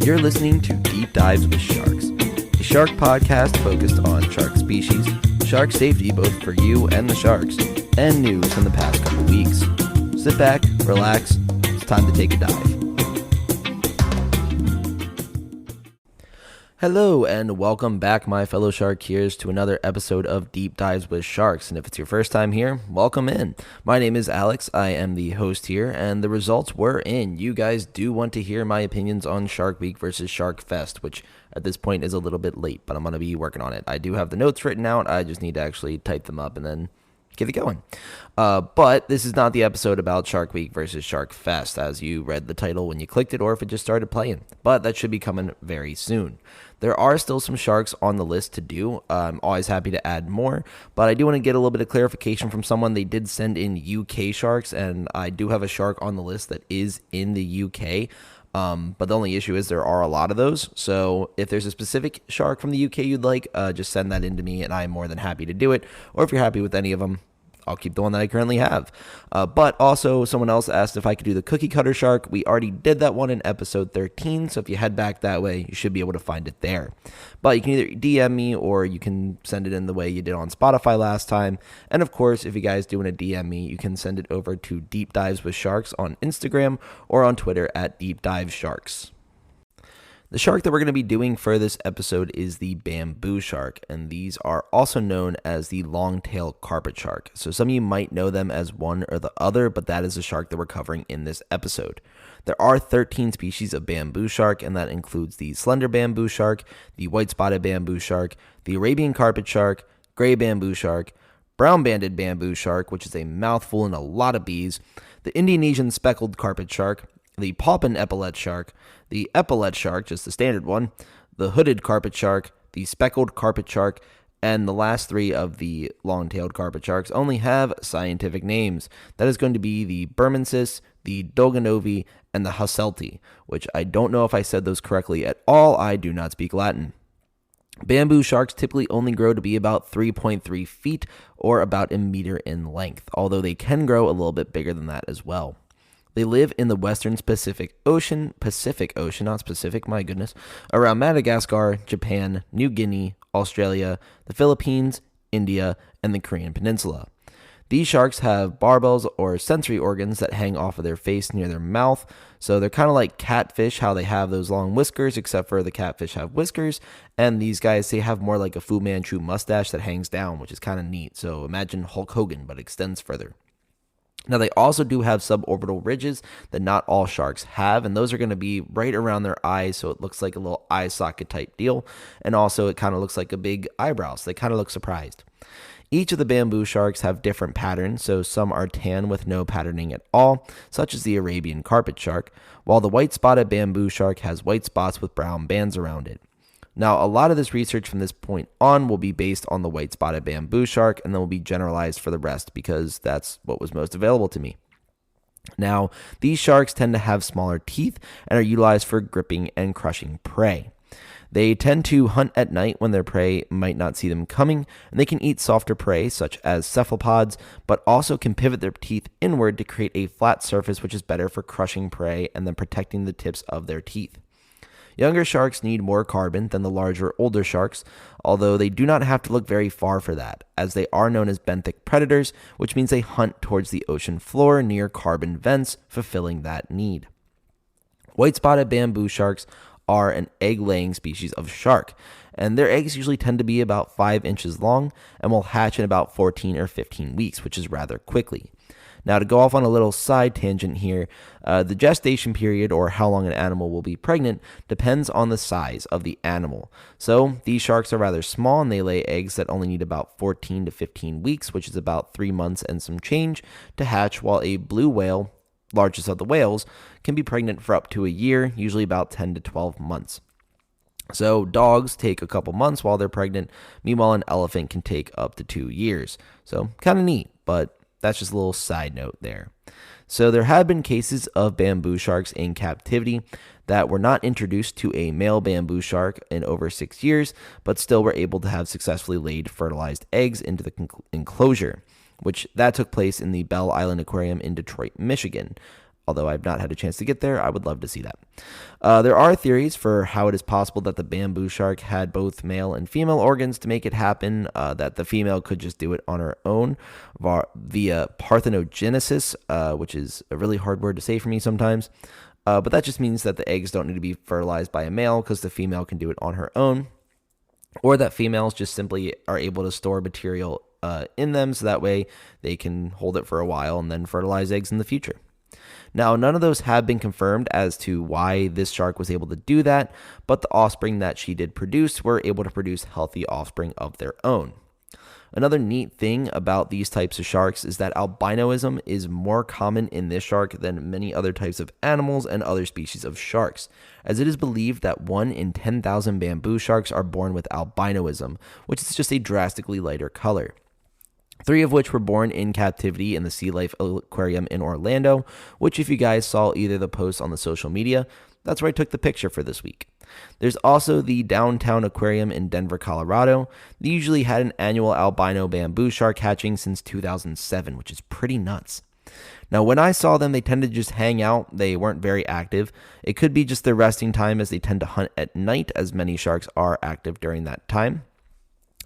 You're listening to Deep Dives with Sharks, a shark podcast focused on shark species, shark safety both for you and the sharks, and news from the past couple weeks. Sit back, relax, it's time to take a dive. Hello and welcome back, my fellow sharkeers, to another episode of Deep Dives with Sharks. And if it's your first time here, welcome in. My name is Alex. I am the host here, and the results were in. You guys do want to hear my opinions on Shark Week versus Shark Fest, which at this point is a little bit late, but I'm going to be working on it. I do have the notes written out. I just need to actually type them up and then get it going. But this is not the episode about Shark Week versus Shark Fest, as you read the title when you clicked it or if it just started playing. But that should be coming very soon. There are still some sharks on the list to do. I'm always happy to add more, but I do want to get a little bit of clarification from someone. They did send in UK sharks, and I do have a shark on the list that is in the UK. But the only issue is there are a lot of those. So if there's a specific shark from the UK you'd like, just send that in to me, and I'm more than happy to do it. Or if you're happy with any of them, I'll keep the one that I currently have. But also, someone else asked if I could do the cookie cutter shark. We already did that one in episode 13, so if you head back that way, you should be able to find it there. But you can either DM me or you can send it in the way you did on Spotify last time. And of course, if you guys do want to DM me, you can send it over to Deep Dives with Sharks on Instagram or on Twitter at Deep Dive Sharks. The shark that we're going to be doing for this episode is the bamboo shark, and these are also known as the long-tail carpet shark. So some of you might know them as one or the other, but that is the shark that we're covering in this episode. There are 13 species of bamboo shark, and that includes the slender bamboo shark, the white-spotted bamboo shark, the Arabian carpet shark, gray bamboo shark, brown-banded bamboo shark, which is a mouthful and a lot of bees, the Indonesian speckled carpet shark, the poppin epaulet shark, the epaulet shark, just the standard one, the hooded carpet shark, the speckled carpet shark, and the last three of the long-tailed carpet sharks only have scientific names. That is going to be the Bermensis, the Dolgonovi, and the Hasselti, which I don't know if I said those correctly at all. I do not speak Latin. Bamboo sharks typically only grow to be about 3.3 feet or about a meter in length, although they can grow a little bit bigger than that as well. They live in the western Pacific Ocean, not Pacific, my goodness, around Madagascar, Japan, New Guinea, Australia, the Philippines, India, and the Korean Peninsula. These sharks have barbels or sensory organs that hang off of their face near their mouth, so they're kind of like catfish, how they have those long whiskers, except for the catfish have whiskers, and these guys, they have more like a Fu Manchu mustache that hangs down, which is kind of neat. So imagine Hulk Hogan, but extends further. Now, they also do have suborbital ridges that not all sharks have, and those are going to be right around their eyes, so it looks like a little eye socket type deal, and also it kind of looks like a big eyebrow, so they kind of look surprised. Each of the bamboo sharks have different patterns, so some are tan with no patterning at all, such as the Arabian carpet shark, while the white-spotted bamboo shark has white spots with brown bands around it. Now, a lot of this research from this point on will be based on the white-spotted bamboo shark, and then will be generalized for the rest because that's what was most available to me. Now, these sharks tend to have smaller teeth and are utilized for gripping and crushing prey. They tend to hunt at night when their prey might not see them coming, and they can eat softer prey such as cephalopods, but also can pivot their teeth inward to create a flat surface which is better for crushing prey and then protecting the tips of their teeth. Younger sharks need more carbon than the larger, older sharks, although they do not have to look very far for that, as they are known as benthic predators, which means they hunt towards the ocean floor near carbon vents, fulfilling that need. White-spotted bamboo sharks are an egg-laying species of shark, and their eggs usually tend to be about 5 inches long and will hatch in about 14 or 15 weeks, which is rather quickly. Now, to go off on a little side tangent here, the gestation period, or how long an animal will be pregnant, depends on the size of the animal. So these sharks are rather small, and they lay eggs that only need about 14 to 15 weeks, which is about 3 months and some change, to hatch, while a blue whale, largest of the whales, can be pregnant for up to a year, usually about 10 to 12 months. So dogs take a couple months while they're pregnant. Meanwhile, an elephant can take up to 2 years. So kind of neat, but that's just a little side note there. So there have been cases of bamboo sharks in captivity that were not introduced to a male bamboo shark in over 6 years, but still were able to have successfully laid fertilized eggs into the enclosure, which that took place in the Bell Island Aquarium in Detroit, Michigan. although I've not had a chance to get there. I would love to see that. There are theories for how it is possible that the bamboo shark had both male and female organs to make it happen, that the female could just do it on her own via parthenogenesis, which is a really hard word to say for me sometimes. But that just means that the eggs don't need to be fertilized by a male because the female can do it on her own, or that females just simply are able to store material in them so that way they can hold it for a while and then fertilize eggs in the future. Now, none of those have been confirmed as to why this shark was able to do that, but the offspring that she did produce were able to produce healthy offspring of their own. Another neat thing about these types of sharks is that albinoism is more common in this shark than many other types of animals and other species of sharks, as it is believed that 1 in 10,000 bamboo sharks are born with albinoism, which is just a drastically lighter color. 3 of which were born in captivity in the Sea Life Aquarium in Orlando, which if you guys saw either the posts on the social media, that's where I took the picture for this week. There's also the Downtown Aquarium in Denver, Colorado. They usually had an annual albino bamboo shark hatching since 2007, which is pretty nuts. Now, when I saw them, they tended to just hang out. They weren't very active. It could be just their resting time, as they tend to hunt at night, as many sharks are active during that time,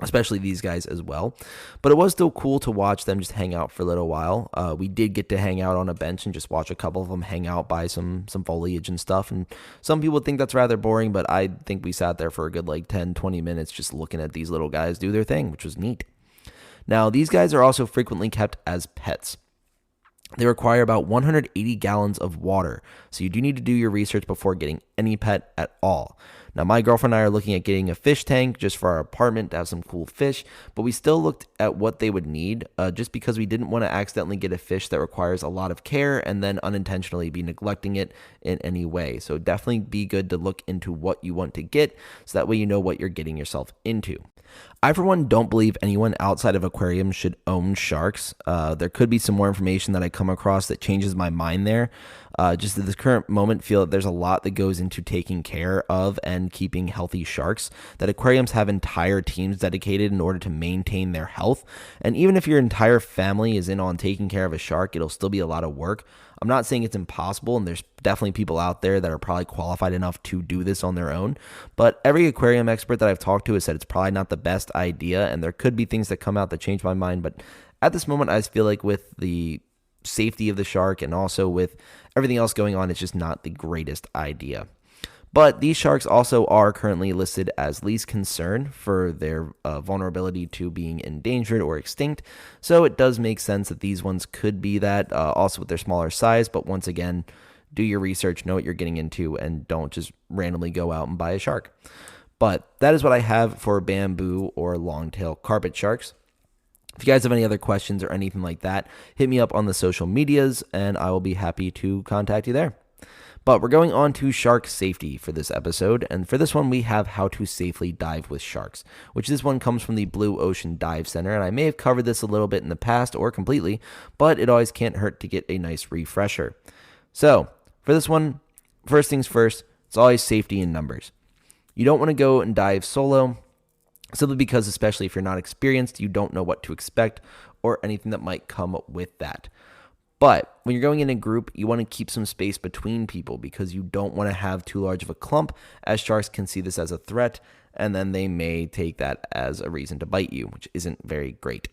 especially these guys as well. But it was still cool to watch them just hang out for a little while. We did get to hang out on a bench and just watch a couple of them hang out by some foliage and stuff. And some people think that's rather boring, but I think we sat there for a good 10, 20 minutes just looking at these little guys do their thing, which was neat. Now, these guys are also frequently kept as pets. They require about 180 gallons of water, so you do need to do your research before getting any pet at all. Now, my girlfriend and I are looking at getting a fish tank just for our apartment to have some cool fish, but we still looked at what they would need just because we didn't want to accidentally get a fish that requires a lot of care and then unintentionally be neglecting it in any way. So definitely be good to look into what you want to get so that way you know what you're getting yourself into. I, for one, don't believe anyone outside of aquariums should own sharks. There could be some more information that I come across that changes my mind there. Just at this current moment, feel that there's a lot that goes into taking care of and keeping healthy sharks, that aquariums have entire teams dedicated in order to maintain their health. And even if your entire family is in on taking care of a shark, it'll still be a lot of work. I'm not saying it's impossible, and there's definitely people out there that are probably qualified enough to do this on their own, but every aquarium expert that I've talked to has said it's probably not the best idea, and there could be things that come out that change my mind, but at this moment, I just feel like with the safety of the shark and also with everything else going on, it's just not the greatest idea. But these sharks also are currently listed as least concern for their vulnerability to being endangered or extinct. So it does make sense that these ones could be that, also with their smaller size. But once again, do your research, know what you're getting into, and don't just randomly go out and buy a shark. But that is what I have for bamboo or longtail carpet sharks. If you guys have any other questions or anything like that, hit me up on the social medias, and I will be happy to contact you there. But we're going on to shark safety for this episode, and for this one we have how to safely dive with sharks, which this one comes from the Blue Ocean Dive Center, and I may have covered this a little bit in the past or completely, but it always can't hurt to get a nice refresher. So, for this one, first things first, it's always safety in numbers. You don't want to go and dive solo, simply because, especially if you're not experienced, you don't know what to expect or anything that might come with that. But when you're going in a group, you want to keep some space between people because you don't want to have too large of a clump, as sharks can see this as a threat, and then they may take that as a reason to bite you, which isn't very great.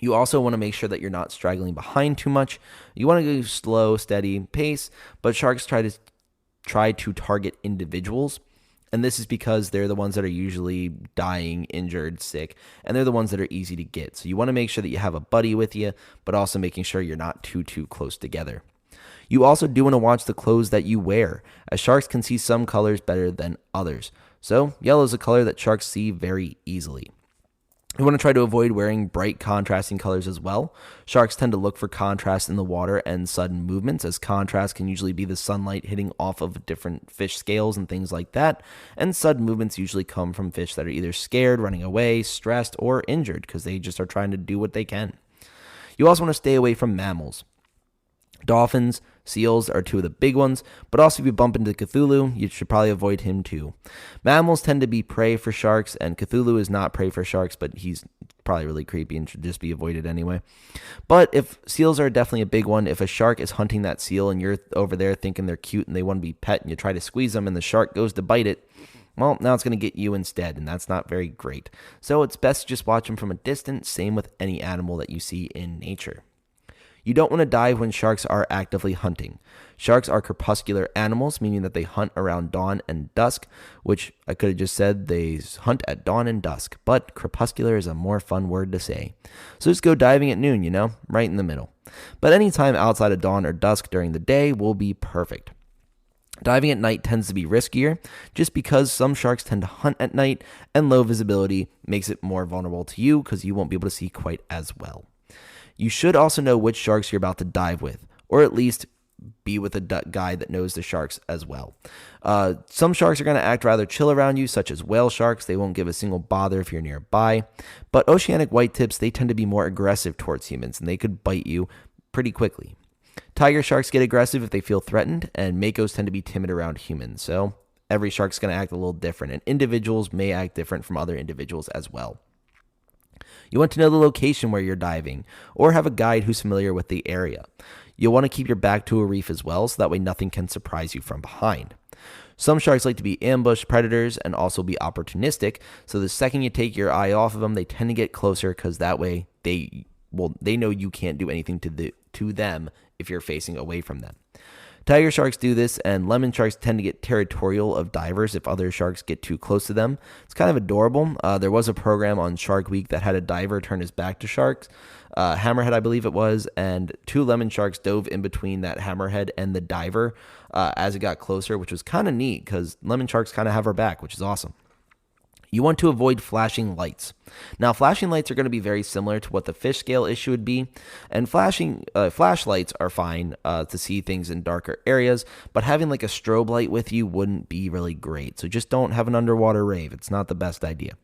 You also want to make sure that you're not straggling behind too much. You want to go slow, steady pace, but sharks try to target individuals. And this is because they're the ones that are usually dying, injured, sick, and they're the ones that are easy to get. So you want to make sure that you have a buddy with you, but also making sure you're not too close together. You also do want to watch the clothes that you wear, as sharks can see some colors better than others. So yellow is a color that sharks see very easily. You want to try to avoid wearing bright contrasting colors as well. Sharks tend to look for contrast in the water and sudden movements, as contrast can usually be the sunlight hitting off of different fish scales and things like that. And sudden movements usually come from fish that are either scared, running away, stressed, or injured because they just are trying to do what they can. You also want to stay away from mammals. Dolphins, seals are two of the big ones, but also if you bump into Cthulhu, you should probably avoid him too. Mammals tend to be prey for sharks, and Cthulhu is not prey for sharks, but he's probably really creepy and should just be avoided anyway. But if seals are definitely a big one, if a shark is hunting that seal and you're over there thinking they're cute and they want to be pet and you try to squeeze them and the shark goes to bite it, well, now it's going to get you instead, and that's not very great. So it's best to just watch them from a distance, same with any animal that you see in nature. You don't want to dive when sharks are actively hunting. Sharks are crepuscular animals, meaning that they hunt around dawn and dusk, which I could have just said they hunt at dawn and dusk, but crepuscular is a more fun word to say. So just go diving at noon, right in the middle. But any time outside of dawn or dusk during the day will be perfect. Diving at night tends to be riskier just because some sharks tend to hunt at night and low visibility makes it more vulnerable to you because you won't be able to see quite as well. You should also know which sharks you're about to dive with, or at least be with a guy that knows the sharks as well. Some sharks are going to act rather chill around you, such as whale sharks. They won't give a single bother if you're nearby. But oceanic whitetips, they tend to be more aggressive towards humans, and they could bite you pretty quickly. Tiger sharks get aggressive if they feel threatened, and makos tend to be timid around humans. So every shark's going to act a little different, and individuals may act different from other individuals as well. You want to know the location where you're diving, or have a guide who's familiar with the area. You'll want to keep your back to a reef as well, so that way nothing can surprise you from behind. Some sharks like to be ambush predators and also be opportunistic, so the second you take your eye off of them, they tend to get closer because that way they know you can't do anything to them if you're facing away from them. Tiger sharks do this, and lemon sharks tend to get territorial of divers if other sharks get too close to them. It's kind of adorable. There was a program on Shark Week that had a diver turn his back to sharks, hammerhead I believe it was, and 2 lemon sharks dove in between that hammerhead and the diver as it got closer, which was kind of neat because lemon sharks kind of have our back, which is awesome. You want to avoid flashing lights. Now, flashing lights are going to be very similar to what the fish scale issue would be, and flashlights are fine to see things in darker areas, but having like a strobe light with you wouldn't be really great. So just don't have an underwater rave. It's not the best idea.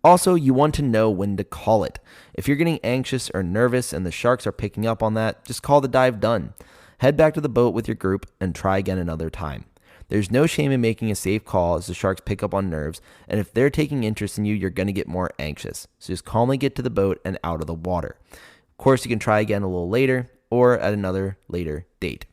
Also, you want to know when to call it. If you're getting anxious or nervous and the sharks are picking up on that, just call the dive done. Head back to the boat with your group and try again another time. There's no shame in making a safe call as the sharks pick up on nerves, and if they're taking interest in you, you're going to get more anxious. So just calmly get to the boat and out of the water. Of course, you can try again a little later or at another later date.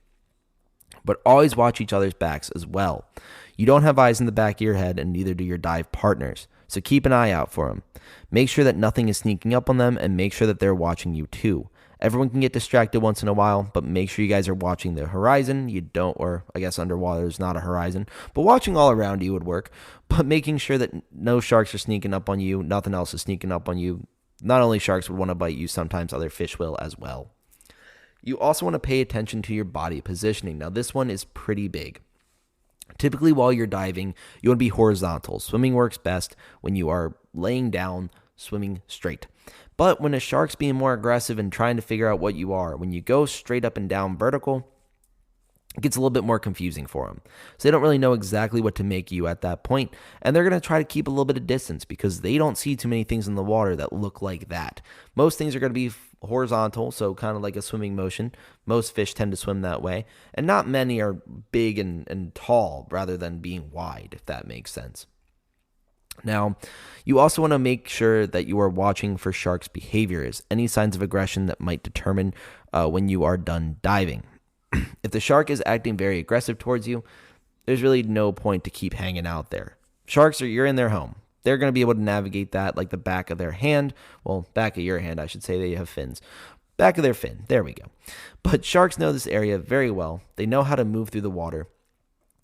But always watch each other's backs as well. You don't have eyes in the back of your head, and neither do your dive partners. So keep an eye out for them. Make sure that nothing is sneaking up on them, and make sure that they're watching you too. Everyone can get distracted once in a while, but make sure you guys are watching the horizon. Or I guess underwater is not a horizon, but watching all around you would work. But making sure that no sharks are sneaking up on you, nothing else is sneaking up on you. Not only sharks would want to bite you, sometimes other fish will as well. You also want to pay attention to your body positioning. Now, this one is pretty big. Typically, while you're diving, you want to be horizontal. Swimming works best when you are laying down, swimming straight. But when a shark's being more aggressive and trying to figure out what you are, when you go straight up and down vertical, it gets a little bit more confusing for them. So they don't really know exactly what to make you at that point, and they're going to try to keep a little bit of distance because they don't see too many things in the water that look like that. Most things are going to be horizontal, so kind of like a swimming motion. Most fish tend to swim that way, and not many are big and tall rather than being wide, if that makes sense. Now, you also want to make sure that you are watching for sharks' behaviors, any signs of aggression that might determine when you are done diving. If the shark is acting very aggressive towards you, there's really no point to keep hanging out there. You're in their home. They're going to be able to navigate that like the back of their hand. Well, back of your hand, I should say. They have fins. Back of their fin. There we go. But sharks know this area very well. They know how to move through the water.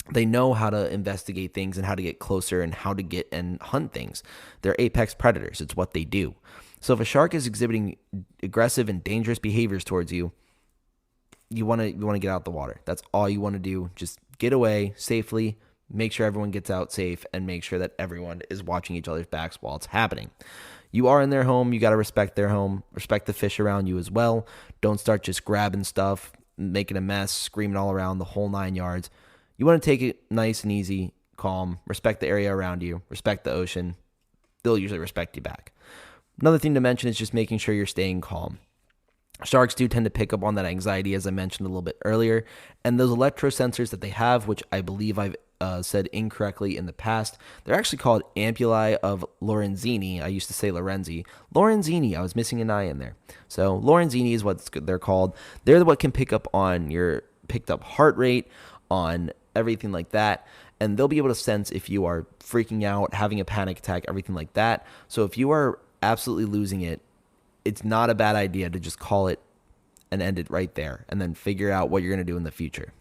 They know how to investigate things and how to get closer and how to get and hunt things. They're apex predators. It's what they do. So if a shark is exhibiting aggressive and dangerous behaviors towards you, you want to get out the water. That's all you want to do. Just get away safely, make sure everyone gets out safe, and make sure that everyone is watching each other's backs while it's happening. You are in their home. You got to respect their home. Respect the fish around you as well. Don't start just grabbing stuff, making a mess, screaming all around, the whole 9 yards. You want to take it nice and easy, calm, respect the area around you, respect the ocean. They'll usually respect you back. Another thing to mention is just making sure you're staying calm. Sharks do tend to pick up on that anxiety, as I mentioned a little bit earlier, and those electrosensors that they have, which I believe I've said incorrectly in the past. They're actually called ampullae of Lorenzini. I used to say Lorenzi. Lorenzini, I was missing an I in there. So Lorenzini is what they're called. They're what can pick up on your picked up heart rate, on everything like that. And they'll be able to sense if you are freaking out, having a panic attack, everything like that. So if you are absolutely losing it, it's not a bad idea to just call it and end it right there and then figure out what you're going to do in the future.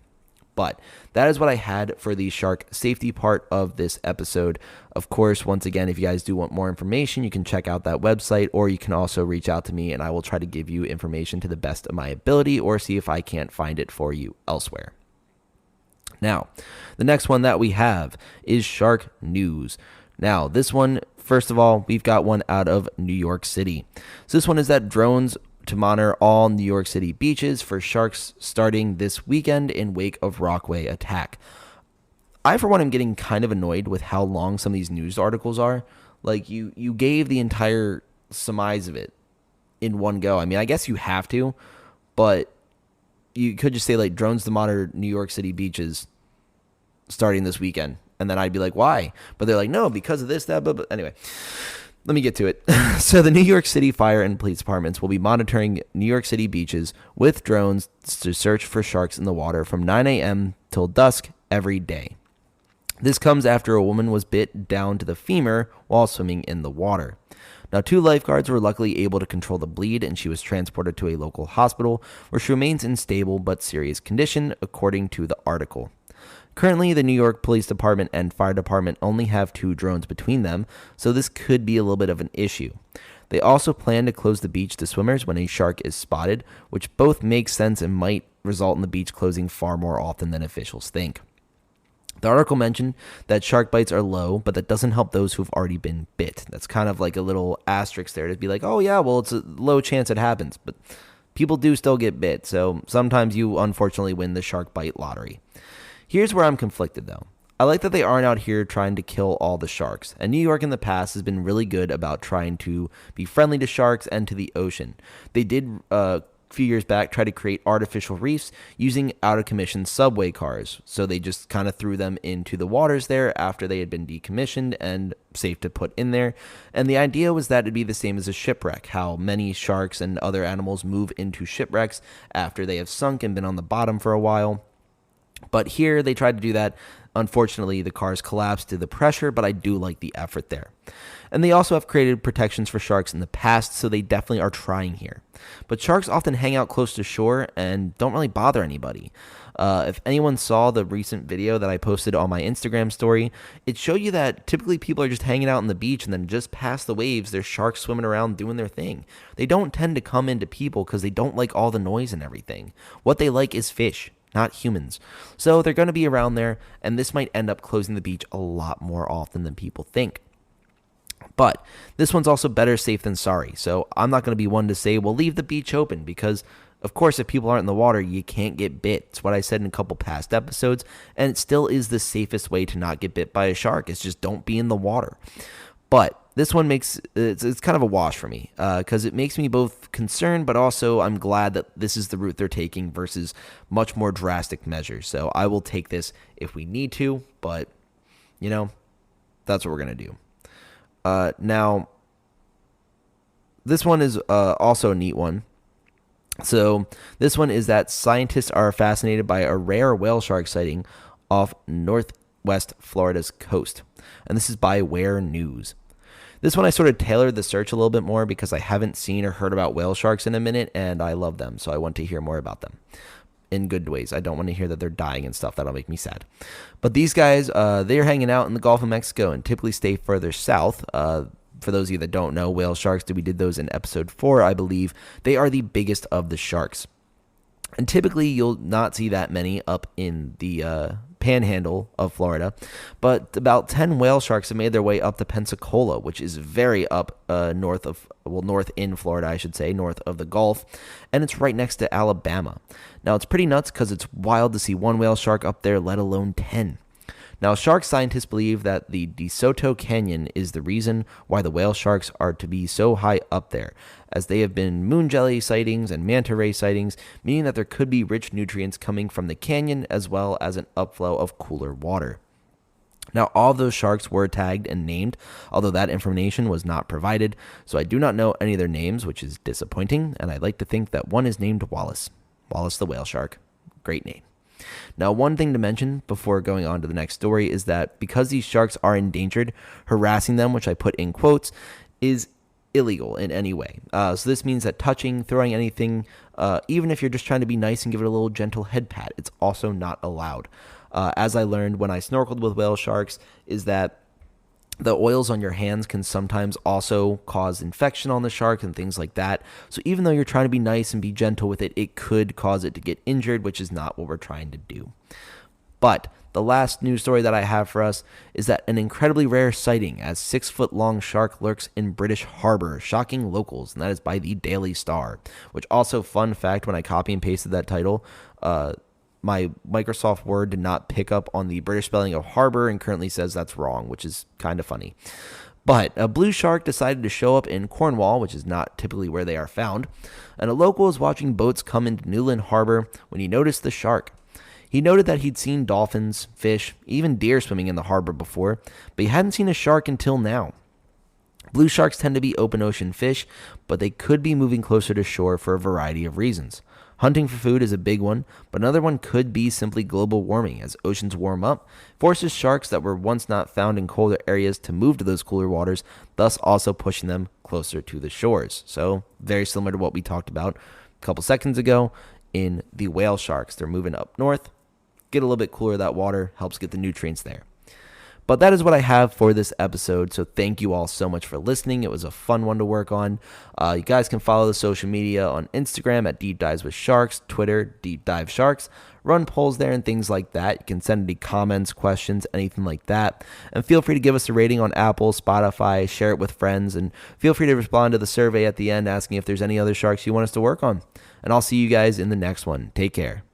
But that is what I had for the shark safety part of this episode. Of course, once again, if you guys do want more information, you can check out that website, or you can also reach out to me and I will try to give you information to the best of my ability or see if I can't find it for you elsewhere. Now, the next one that we have is shark news. Now, this one, first of all, we've got one out of New York City. So this one is that drones to monitor all New York City beaches for sharks starting this weekend in wake of Rockaway attack. I, for one, am getting kind of annoyed with how long some of these news articles are. Like, you gave the entire surmise of it in one go. I mean, I guess you have to, but you could just say, like, drones to monitor New York City beaches starting this weekend. And then I'd be like, why? But they're like, no, because of this, that, blah, blah. Anyway, let me get to it. So the New York City Fire and Police Departments will be monitoring New York City beaches with drones to search for sharks in the water from 9 a.m. till dusk every day. This comes after a woman was bit down to the femur while swimming in the water. Now, 2 lifeguards were luckily able to control the bleed, and she was transported to a local hospital where she remains in stable but serious condition, according to the article. Currently, the New York Police Department and Fire Department only have 2 drones between them, so this could be a little bit of an issue. They also plan to close the beach to swimmers when a shark is spotted, which both makes sense and might result in the beach closing far more often than officials think. The article mentioned that shark bites are low, but that doesn't help those who've already been bit. That's kind of like a little asterisk there to be like, oh yeah, well, it's a low chance it happens, but people do still get bit, so sometimes you unfortunately win the shark bite lottery. Here's where I'm conflicted, though. I like that they aren't out here trying to kill all the sharks, and New York in the past has been really good about trying to be friendly to sharks and to the ocean. They did, a few years back, try to create artificial reefs using out-of-commission subway cars, so they just kind of threw them into the waters there after they had been decommissioned and safe to put in there. And the idea was that it'd be the same as a shipwreck, how many sharks and other animals move into shipwrecks after they have sunk and been on the bottom for a while. But here they tried to do that. Unfortunately, the cars collapsed to the pressure, but I do like the effort there. And they also have created protections for sharks in the past, so they definitely are trying here. But sharks often hang out close to shore and don't really bother anybody. If anyone saw the recent video that I posted on my Instagram story, it showed you that typically people are just hanging out on the beach and then just past the waves, there's sharks swimming around doing their thing. They don't tend to come into people because they don't like all the noise and everything. What they like is fish, not humans. So they're going to be around there, and this might end up closing the beach a lot more often than people think. But this one's also better safe than sorry. So I'm not going to be one to say, well, leave the beach open, because of course, if people aren't in the water, you can't get bit. It's what I said in a couple past episodes, and it still is the safest way to not get bit by a shark. It's just don't be in the water. But this one makes it's kind of a wash for me because it makes me both concerned, but also I'm glad that this is the route they're taking versus much more drastic measures. So I will take this if we need to, but that's what we're gonna do. Now, this one is also a neat one. So this one is that scientists are fascinated by a rare whale shark sighting off northwest Florida's coast, and this is by Where News. This one I sort of tailored the search a little bit more because I haven't seen or heard about whale sharks in a minute, and I love them, so I want to hear more about them in good ways. I don't want to hear that they're dying and stuff. That'll make me sad. But these guys, they're hanging out in the Gulf of Mexico and typically stay further south. For those of you that don't know, whale sharks, we did those in episode 4, I believe. They are the biggest of the sharks. And typically, you'll not see that many up in the panhandle of Florida. But about 10 whale sharks have made their way up to Pensacola, which is very up north in Florida, I should say, north of the Gulf. And it's right next to Alabama. Now, it's pretty nuts because it's wild to see one whale shark up there, let alone 10. Now, shark scientists believe that the DeSoto Canyon is the reason why the whale sharks are to be so high up there, as they have been moon jelly sightings and manta ray sightings, meaning that there could be rich nutrients coming from the canyon as well as an upflow of cooler water. Now, all of those sharks were tagged and named, although that information was not provided, so I do not know any of their names, which is disappointing, and I'd like to think that one is named Wallace. Wallace the whale shark. Great name. Now, one thing to mention before going on to the next story is that because these sharks are endangered, harassing them, which I put in quotes, is illegal in any way. So this means that touching, throwing anything, even if you're just trying to be nice and give it a little gentle head pat, it's also not allowed. As I learned when I snorkeled with whale sharks, is that the oils on your hands can sometimes also cause infection on the shark and things like that. So even though you're trying to be nice and be gentle with it, it could cause it to get injured, which is not what we're trying to do. But the last news story that I have for us is that an incredibly rare sighting as 6-foot-long shark lurks in British Harbor, shocking locals, and that is by the Daily Star. Which also, fun fact, when I copy and pasted that title, my Microsoft Word did not pick up on the British spelling of harbor and currently says that's wrong, which is kind of funny. But a blue shark decided to show up in Cornwall, which is not typically where they are found, and a local was watching boats come into Newland Harbor when he noticed the shark. He noted that he'd seen dolphins, fish, even deer swimming in the harbor before, but he hadn't seen a shark until now. Blue sharks tend to be open ocean fish, but they could be moving closer to shore for a variety of reasons. Hunting for food is a big one, but another one could be simply global warming. As oceans warm up, forces sharks that were once not found in colder areas to move to those cooler waters, thus also pushing them closer to the shores. So very similar to what we talked about a couple seconds ago in the whale sharks. They're moving up north, get a little bit cooler, that water helps get the nutrients there. But that is what I have for this episode, so thank you all so much for listening. It was a fun one to work on. You guys can follow the social media on Instagram at Deep Dives with Sharks, Twitter, Deep Dive Sharks. Run polls there and things like that. You can send any comments, questions, anything like that. And feel free to give us a rating on Apple, Spotify, share it with friends, and feel free to respond to the survey at the end asking if there's any other sharks you want us to work on. And I'll see you guys in the next one. Take care.